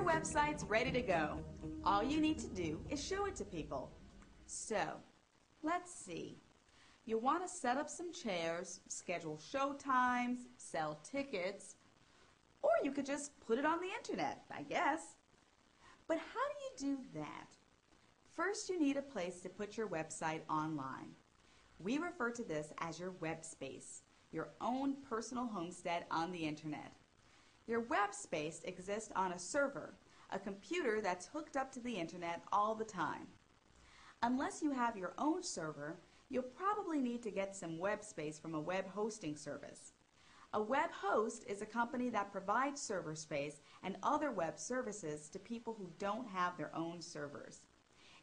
Your website's ready to go. All you need to do is show it to people. So, let's see. You'll want to set up some chairs, schedule show times, sell tickets, or you could just put it on the internet, I guess. But how do you do that? First, you need a place to put your website online. We refer to this as your web space, your own personal homestead on the internet. Your web space exists on a server, a computer that's hooked up to the internet all the time. Unless you have your own server, you'll probably need to get some web space from a web hosting service. A web host is a company that provides server space and other web services to people who don't have their own servers.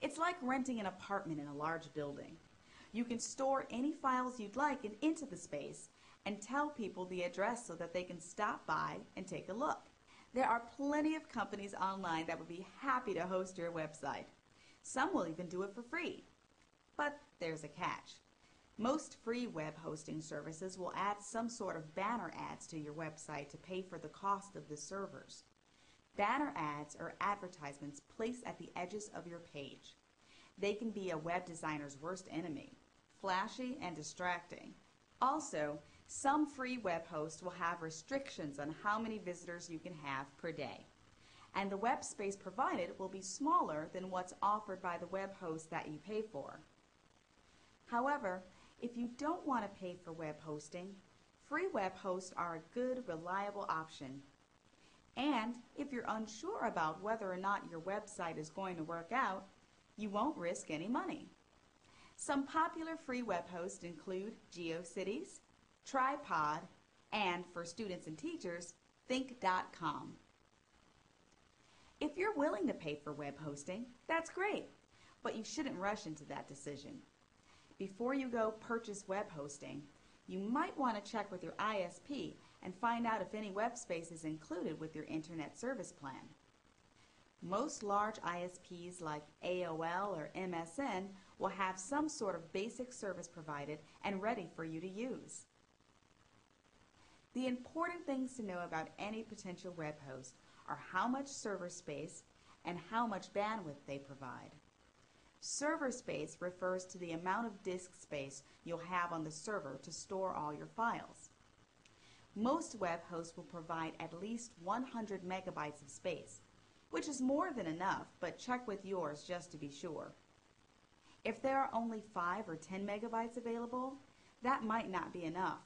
It's like renting an apartment in a large building. You can store any files you'd like into the space and tell people the address so that they can stop by and take a look. There are plenty of companies online that would be happy to host your website. Some will even do it for free. But there's a catch. Most free web hosting services will add some sort of banner ads to your website to pay for the cost of the servers. Banner ads are advertisements placed at the edges of your page. They can be a web designer's worst enemy, flashy and distracting. Also, some free web hosts will have restrictions on how many visitors you can have per day. And the web space provided will be smaller than what's offered by the web host that you pay for. However, if you don't want to pay for web hosting, free web hosts are a good, reliable option. And if you're unsure about whether or not your website is going to work out, you won't risk any money. Some popular free web hosts include GeoCities, Tripod, and for students and teachers, think.com. If you're willing to pay for web hosting, that's great, but you shouldn't rush into that decision. Before you go purchase web hosting, you might want to check with your ISP and find out if any web space is included with your internet service plan. Most large ISPs like AOL or MSN will have some sort of basic service provided and ready for you to use. The important things to know about any potential web host are how much server space and how much bandwidth they provide. Server space refers to the amount of disk space you'll have on the server to store all your files. Most web hosts will provide at least 100 megabytes of space, which is more than enough, but check with yours just to be sure. If there are only 5 or 10 megabytes available, that might not be enough.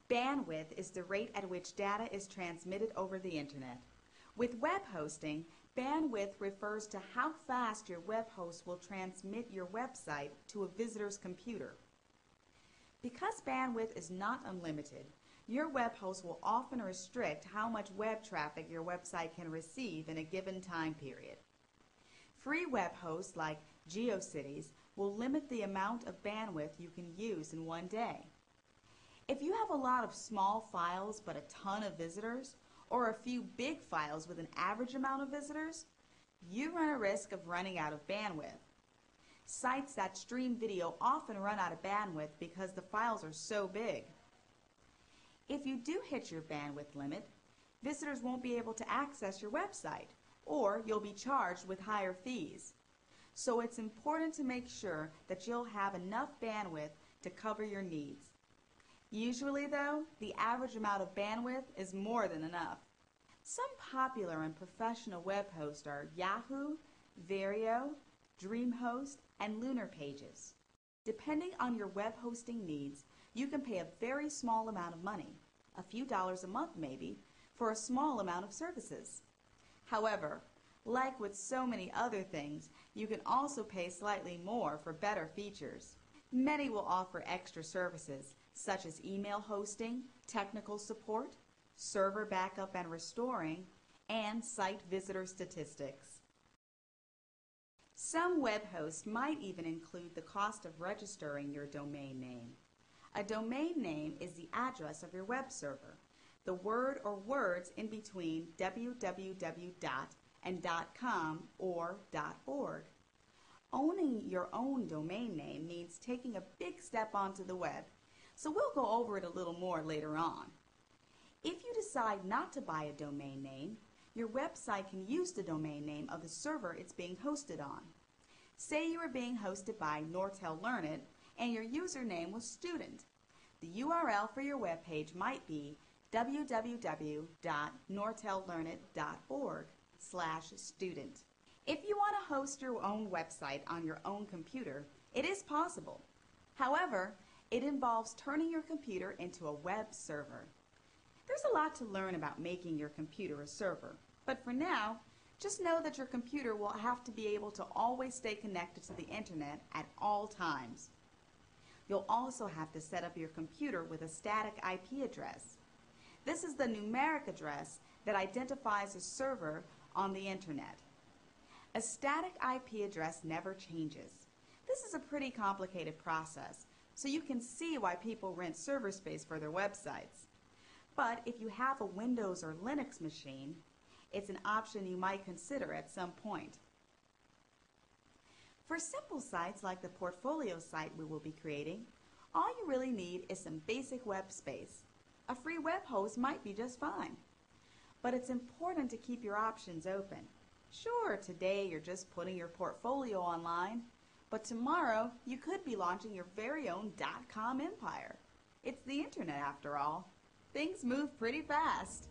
Bandwidth is the rate at which data is transmitted over the internet. With web hosting, bandwidth refers to how fast your web host will transmit your website to a visitor's computer. Because bandwidth is not unlimited, your web host will often restrict how much web traffic your website can receive in a given time period. Free web hosts like GeoCities will limit the amount of bandwidth you can use in one day. If you have a lot of small files but a ton of visitors, or a few big files with an average amount of visitors, you run a risk of running out of bandwidth. Sites that stream video often run out of bandwidth because the files are so big. If you do hit your bandwidth limit, visitors won't be able to access your website, or you'll be charged with higher fees. So it's important to make sure that you'll have enough bandwidth to cover your needs. Usually, though, the average amount of bandwidth is more than enough. Some popular and professional web hosts are Yahoo, Verio, DreamHost, and Lunar Pages. Depending on your web hosting needs, you can pay a very small amount of money, a few dollars a month maybe, for a small amount of services. However, like with so many other things, you can also pay slightly more for better features. Many will offer extra services, such as email hosting, technical support, server backup and restoring, and site visitor statistics. Some web hosts might even include the cost of registering your domain name. A domain name is the address of your web server, the word or words in between www. and .com or .org. Owning your own domain name means taking a big step onto the web, so we'll go over it a little more later on. If you decide not to buy a domain name, Your website can use the domain name of the server it's being hosted on. Say you are being hosted by Nortel Learnit and your username was student. The URL for your web page might be www.nortellearnit.org/student. If you want to host your own website on your own computer, it is possible. However, it involves turning your computer into a web server. There's a lot to learn about making your computer a server, but for now, just know that your computer will have to be able to always stay connected to the internet at all times. You'll also have to set up your computer with a static IP address. This is the numeric address that identifies a server on the internet. A static IP address never changes. This is a pretty complicated process, so you can see why people rent server space for their websites. But if you have a Windows or Linux machine, it's an option you might consider at some point. For simple sites like the portfolio site we will be creating, all you really need is some basic web space. A free web host might be just fine. But it's important to keep your options open. Sure, today you're just putting your portfolio online, but tomorrow you could be launching your very own .com empire. It's the internet after all. Things move pretty fast.